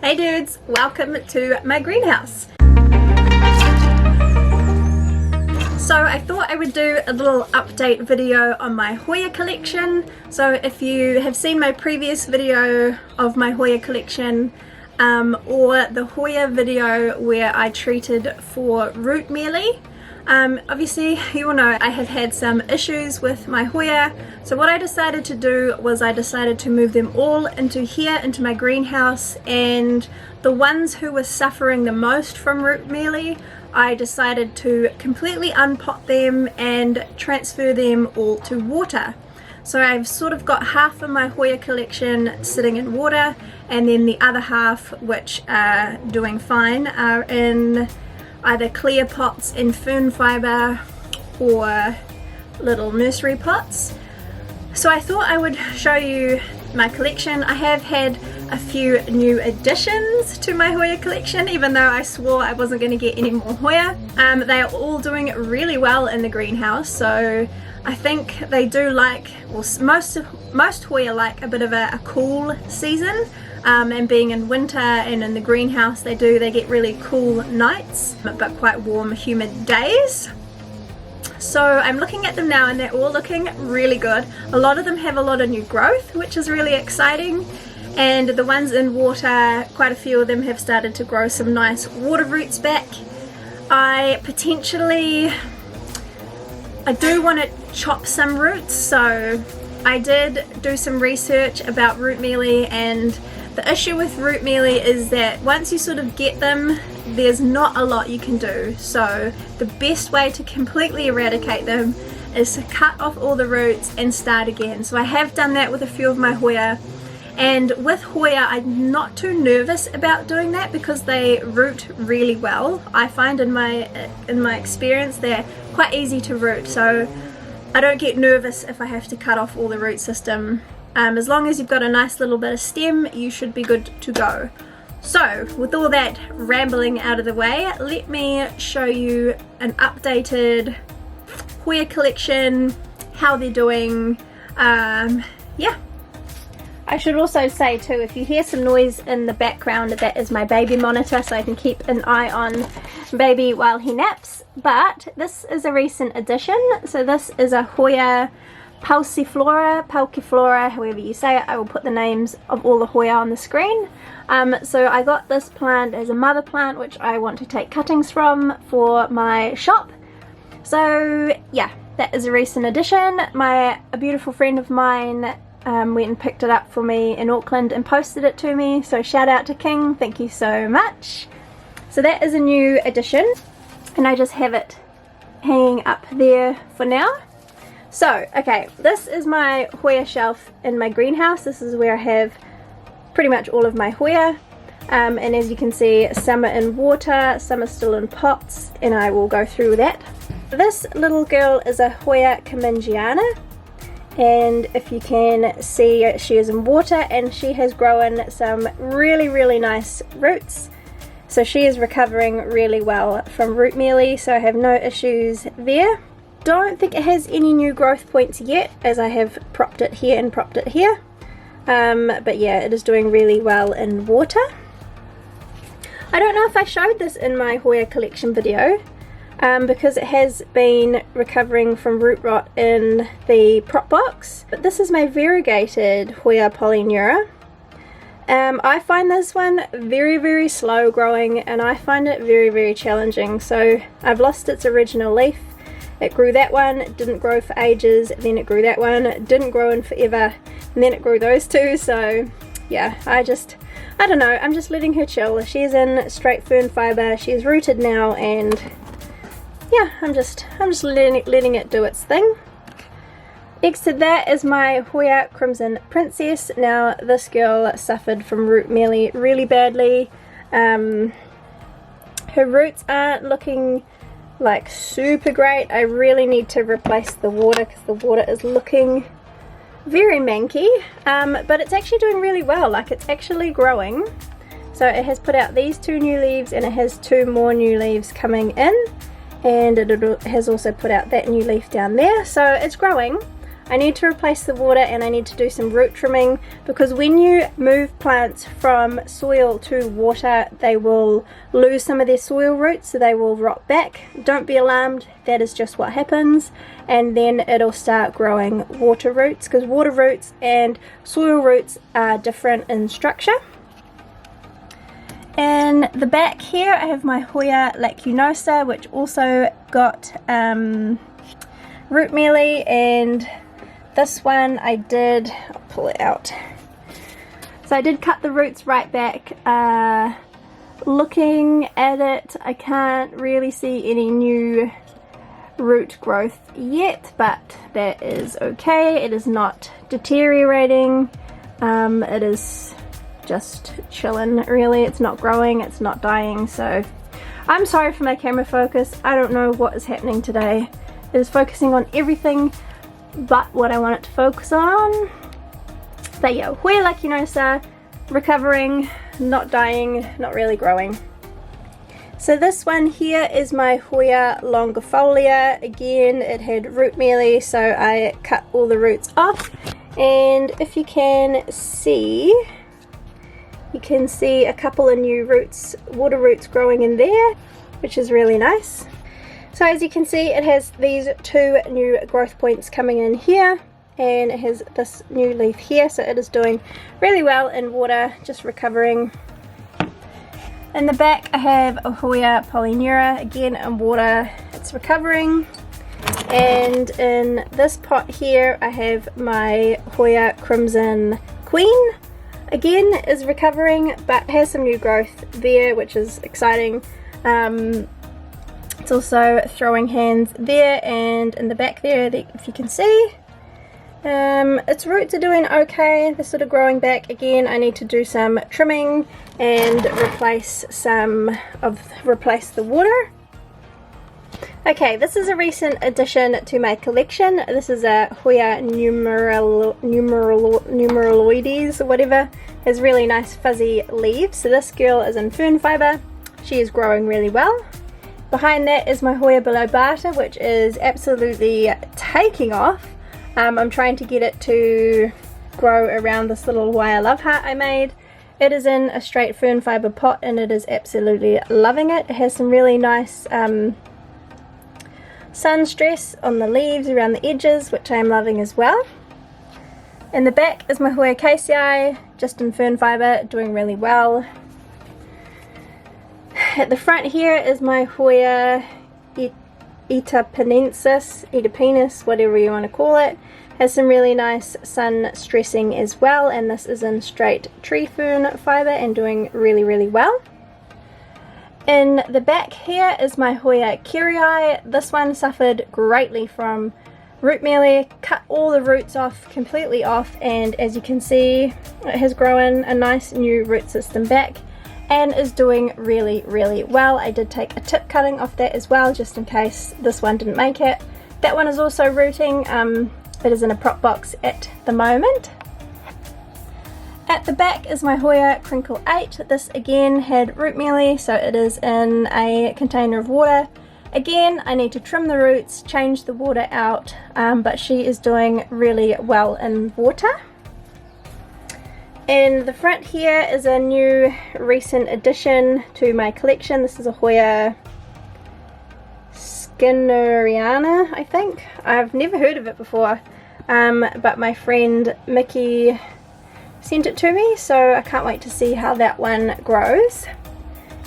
Hey dudes, welcome to my greenhouse. So I thought I would do a little update video on my Hoya collection. So if you have seen my previous video of my Hoya collection or the Hoya video where I treated for root mealy, obviously you all know I have had some issues with my Hoya. So what I decided to do was I decided to move them all into here, into my greenhouse, and the ones who were suffering the most from root mealy, I decided to completely unpot them and transfer them all to water. So I've sort of got half of my Hoya collection sitting in water, and then the other half, which are doing fine, are in either clear pots in fern fibre or little nursery pots. So I thought I would show you my collection. I have had a few new additions to my Hoya collection, even though I swore I wasn't going to get any more Hoya. They are all doing really well in the greenhouse, so I think they do like, well, most Hoya like a bit of a cool season, and being in winter and in the greenhouse they get really cool nights but quite warm humid days. So I'm looking at them now and they're all looking really good. A lot of them have a lot of new growth, which is really exciting, and the ones in water, quite a few of them have started to grow some nice water roots back. I do want to chop some roots, so I did do some research about root mealy, and the issue with root mealy is that once you sort of get them, there's not a lot you can do. So the best way to completely eradicate them is to cut off all the roots and start again. So I have done that with a few of my Hoya, and with Hoya I'm not too nervous about doing that because they root really well. I find in my experience they're quite easy to root, so I don't get nervous if I have to cut off all the root system. As long as you've got a nice little bit of stem, you should be good to go. So with all that rambling out of the way, let me show you an updated Hoya collection, how they're doing. Yeah. I should also say too, if you hear some noise in the background, that is my baby monitor, so I can keep an eye on baby while he naps. But this is a recent addition. So this is a Hoya Palkiflora, however you say it. I will put the names of all the Hoya on the screen. So I got this plant as a mother plant, which I want to take cuttings from for my shop. So yeah, that is a recent addition. A beautiful friend of mine went and picked it up for me in Auckland and posted it to me, so shout out to King, thank you so much. So that is a new addition, and I just have it hanging up there for now. So, okay, this is my Hoya shelf in my greenhouse. This is where I have pretty much all of my Hoya. And as you can see, some are in water, some are still in pots, and I will go through that. This little girl is a Hoya Kamingiana, and if you can see, she is in water and she has grown some really nice roots. So she is recovering really well from root mealy, so I have no issues there. Don't think it has any new growth points yet, as I have propped it here and propped it here, but yeah, it is doing really well in water. I don't know if I showed this in my Hoya collection video, because it has been recovering from root rot in the prop box, but this is my variegated Hoya Polyneura. I find this one very slow growing, and I find it very challenging. So I've lost its original leaf. It grew that one, it didn't grow for ages, then it grew that one, it didn't grow in forever, and then it grew those two. So yeah, I don't know, I'm just letting her chill. She's in straight fern fibre, she's rooted now, and yeah, I'm just letting it do its thing. Next to that is my Hoya Crimson Princess. Now this girl suffered from root mealy really badly. Her roots aren't looking like super great. I really need to replace the water because the water is looking very manky, but it's actually doing really well. Like, it's actually growing. So it has put out these 2 new leaves, and it has 2 more new leaves coming in, and it has also put out that new leaf down there, so it's growing. I need to replace the water and I need to do some root trimming, because when you move plants from soil to water, they will lose some of their soil roots, so they will rot back. Don't be alarmed, that is just what happens, and then it'll start growing water roots, because water roots and soil roots are different in structure. In the back here I have my Hoya lacunosa, which also got root mealy, and this one I'll pull it out. So I did cut the roots right back. Looking at it, I can't really see any new root growth yet, but that is okay. It is not deteriorating. It is just chilling, really. It's not growing, it's not dying. So I'm sorry for my camera focus. I don't know what is happening today. It is focusing on everything but what I want it to focus on. But yeah, Hoya lacunosa, recovering, not dying, not really growing. So this one here is my Hoya longifolia. Again, it had root mealy, so I cut all the roots off. And if you can see a couple of new roots, water roots growing in there, which is really nice. So as you can see, it has these two new growth points coming in here, and it has this new leaf here, so it is doing really well in water, just recovering. In the back I have a Hoya polyneura, again in water, it's recovering. And in this pot here I have my Hoya crimson queen, again is recovering but has some new growth there, which is exciting. It's also throwing hands there, and in the back there, if you can see, its roots are doing okay. They're sort of growing back. Again, I need to do some trimming and replace the water. Okay, this is a recent addition to my collection. This is a Hoya numeraloides or whatever. Has really nice fuzzy leaves. So this girl is in fern fiber. She is growing really well. Behind that is my Hoya bilobata, which is absolutely taking off. I'm trying to get it to grow around this little wire love heart I made. It is in a straight fern fiber pot and it is absolutely loving it. It has some really nice sun stress on the leaves around the edges, which I am loving as well. In the back is my Hoya casei, just in fern fiber, doing really well. At the front here is my Hoya etapenensis, whatever you want to call it. Has some really nice sun stressing as well, and this is in straight tree fern fiber and doing really, really well. In the back here is my Hoya kerrii. This one suffered greatly from root mealy, cut all the roots off, completely off, and as you can see, it has grown a nice new root system back and is doing really, really well. I did take a tip cutting off that as well, just in case this one didn't make it. That one is also rooting. It is in a prop box at the moment. At the back is my Hoya crinkle 8. This again had root mealy, so it is in a container of water. Again, I need to trim the roots, change the water out, but she is doing really well in water. In the front here is a new recent addition to my collection. This is a Hoya skinneriana, I think. I've never heard of it before, but my friend Mickey sent it to me, so I can't wait to see how that one grows.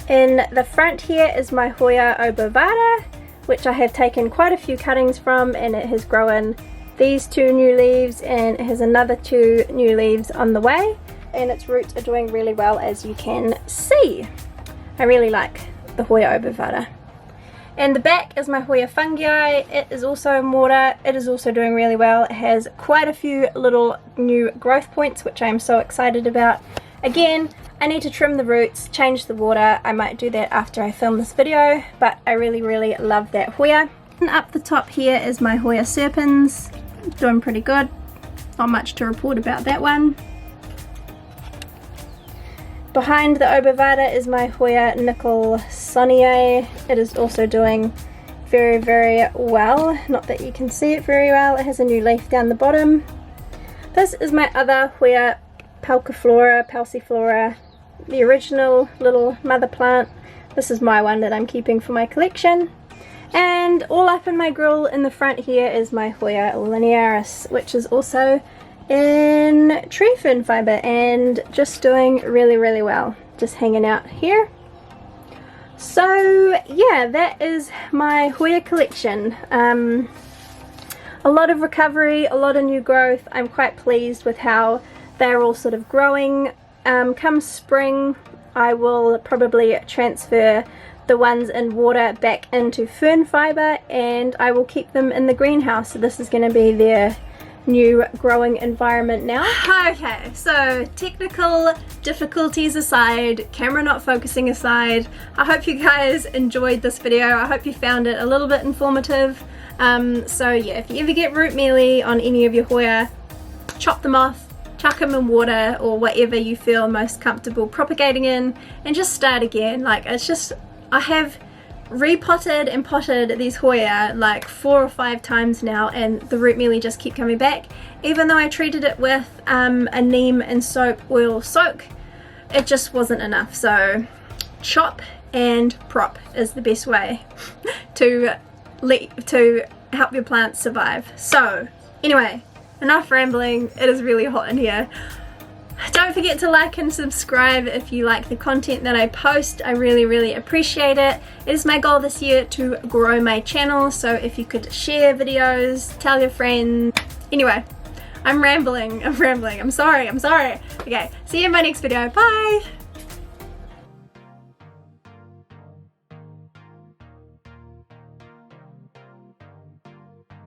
In the front here is my Hoya obovata, which I have taken quite a few cuttings from, and it has grown these two new leaves and it has another two new leaves on the way, and its roots are doing really well, as you can see. I really like the Hoya obovata. And the back is my Hoya fungi. It is also in water. It is also doing really well. It has quite a few little new growth points, which I am so excited about. Again, I need to trim the roots, change the water. I might do that after I film this video, but I really, really love that Hoya. And up the top here is my Hoya serpens. Doing pretty good. Not much to report about that one. Behind the obovata is my Hoya nicholsonia. It is also doing very, very well. Not that you can see it very well. It has a new leaf down the bottom. This is my other Hoya Palsiflora, the original little mother plant. This is my one that I'm keeping for my collection. And all up in my grill in the front here is my Hoya linearis, which is also in tree fern fiber and just doing really, really well. Just hanging out here. So yeah, that is my Hoya collection. A lot of recovery, a lot of new growth. I'm quite pleased with how they're all sort of growing. Come spring, I will probably transfer the ones in water back into fern fiber, and I will keep them in the greenhouse. So this is going to be their new growing environment now. Okay, so technical difficulties aside, camera not focusing aside, I hope you guys enjoyed this video. I hope you found it a little bit informative. So yeah, if you ever get root mealy on any of your Hoya, chop them off, chuck them in water or whatever you feel most comfortable propagating in, and just start again. Like, it's just, I have repotted and potted these Hoya like 4 or 5 times now, and the root mealy just keep coming back. Even though I treated it with a neem and soap oil soak, it just wasn't enough. So chop and prop is the best way to help your plants survive. So anyway, enough rambling. It is really hot in here. Don't forget to like and subscribe if you like the content that I post. I really, really appreciate it. It is my goal this year to grow my channel, so if you could share videos, tell your friends. Anyway, I'm rambling. I'm sorry. Okay, see you in my next video. Bye!